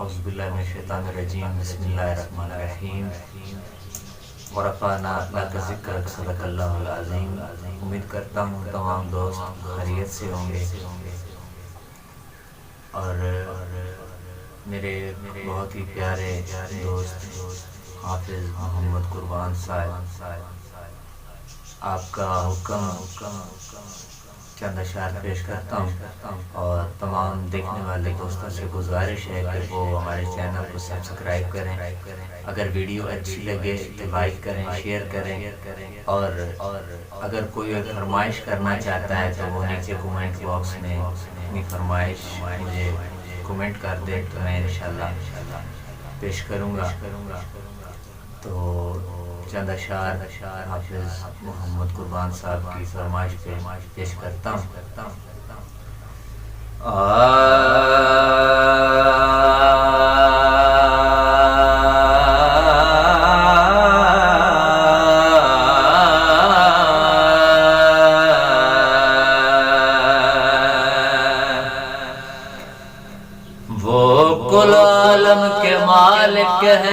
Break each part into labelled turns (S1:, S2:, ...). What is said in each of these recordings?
S1: اعوذ باللہ من الشیطان الرجیم بسم اللہ الرحمن الرحیم ورفعنا لک ذکرک صدق اللہ العظیم۔ امید کرتا ہوں تمام دوست خیریت سے ہوں گے اور میرے بہت ہی پیارے دوست حافظ محمد قربان صاحب، آپ کا حکم چند اشعار پیش کرتا ہوں اور تمام دیکھنے والے دوستوں سے گزارش ہے کہ وہ ہمارے چینل کو سبسکرائب کریں، اگر ویڈیو اچھی لگے تو لائک کریں، شیئر کریں اور اگر کوئی فرمائش کرنا چاہتا ہے تو وہ نیچے کومنٹ باکس میں اپنی فرمائش مجھے کومنٹ کر دے تو میں انشاءاللہ پیش کروں گا۔ تو چند اشعار حافظ محمد قربان صاحب کی فرمائش پہ پیش کرتا ہوں۔ وہ کل عالم کے مالک ہیں،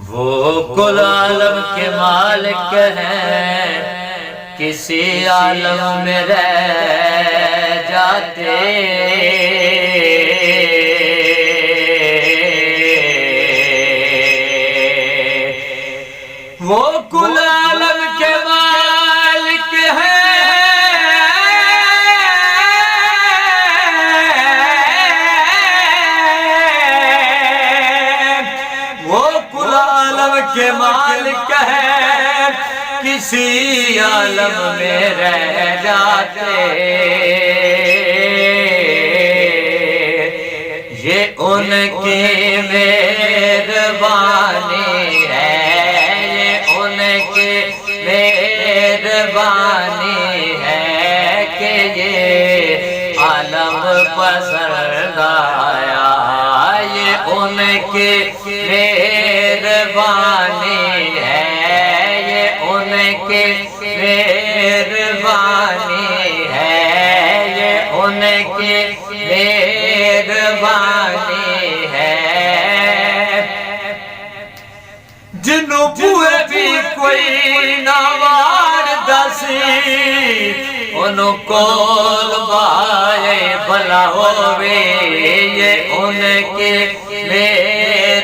S1: وہ کل عالم کے مالک ہیں، کسی عالم میں رہ جاتے وہ کل عالم کے مالک ہیں، وہ کل عالم کے مالک ہیں، کسی عالم میں رہ جاتے یہ ان کی مہربانی ہے، مہربانی ہے کہ یہ عالم پسند آیا، یہ ان کی مہربانی ہے، یہ ان کی مہربانی ہے، یہ ان کی مہربانی ہے۔ جنوں بوئے بھی کوئی نوار دسی انہوں کول بائے بلا ہوئے، یہ ان کی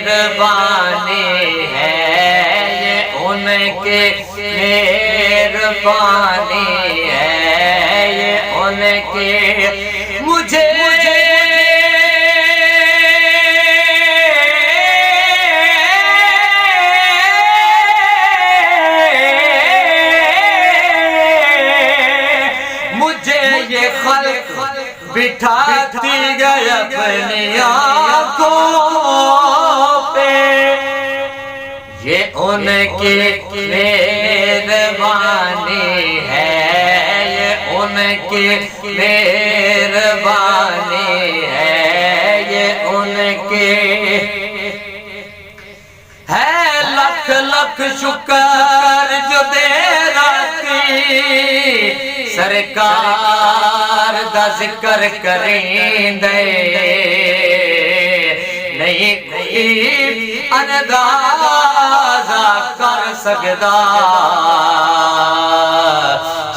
S1: مہربانی ہے، یہ ان کی مہربانی ہے، یہ ان کی مجھے بٹھاتی گئی اپنی آنکھوں پہ، یہ ان کی مہربانی ہے، یہ ان کی مہربانی ہے، یہ ان کی ہے۔ لکھ لکھ شکر جو دے رکھی سرکار دا ذکر کریں دے، نہیں کوئی اندازہ کر سکدا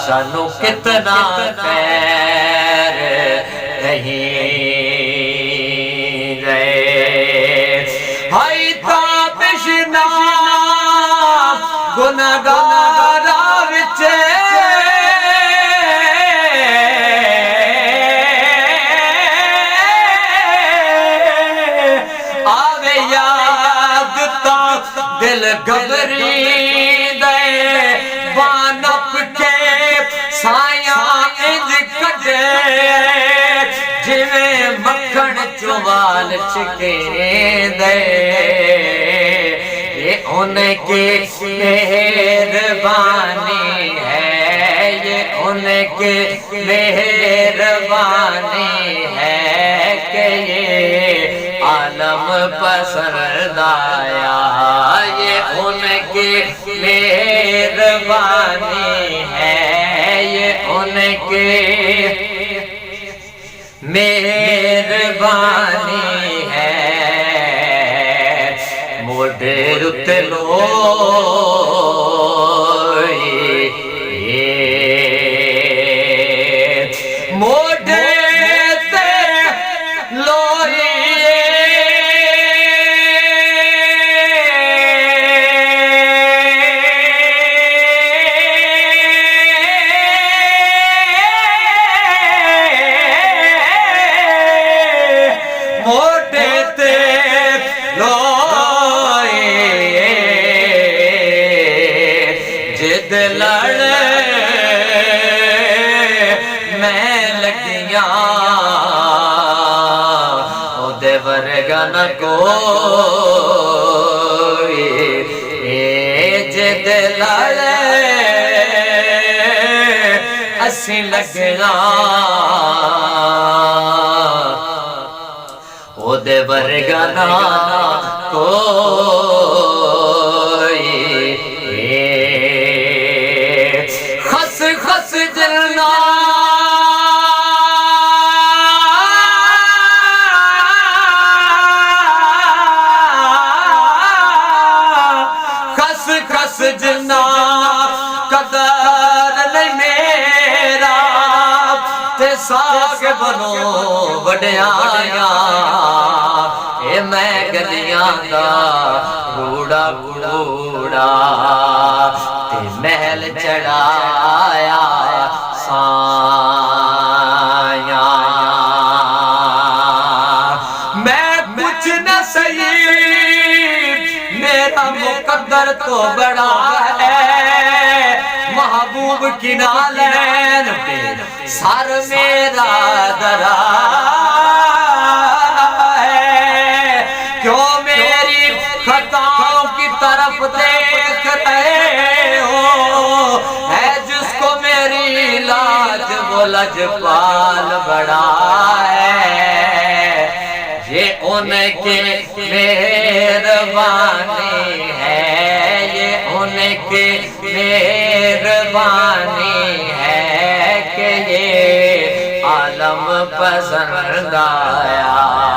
S1: سانو کتنا خیر نہیں رہے۔ ہائی تابش نا گناہگارا وچے دل گھبری دے بانپ کے سایاں انج کٹے، جویں مکھن چوال چکے دے، یہ ان کی مہربانی ہے، یہ ان کی مہربانی ہے کہ یہ عالم پسند آیا، یہ ان کی مہربانی ان کے مہربانی ہے موڈے رتے لو موڈے ورگا نہ کوئی جد لڑے اسی لگنا او دے ورگا نہ کوئی خس خس جلنا جنا قدر نہیں میرا تے ساگ بنو وڈیاں اے میں گلیاں دا گوڑا گوڑا تے محل چڑھایا سایاں میں کچھ نہ سہی میرا مقدر تو بڑا ہے محبوب کی نالین پہ سر میرا درا ہے کیوں میری خطاؤں کی طرف دیکھ رہے ہو ہے جس کو میری لاج وہ لجپال بڑا ہے یہ ان کے مہربانی ہے یہ ان کے مہربانی ہے کہ یہ عالم پسند آیا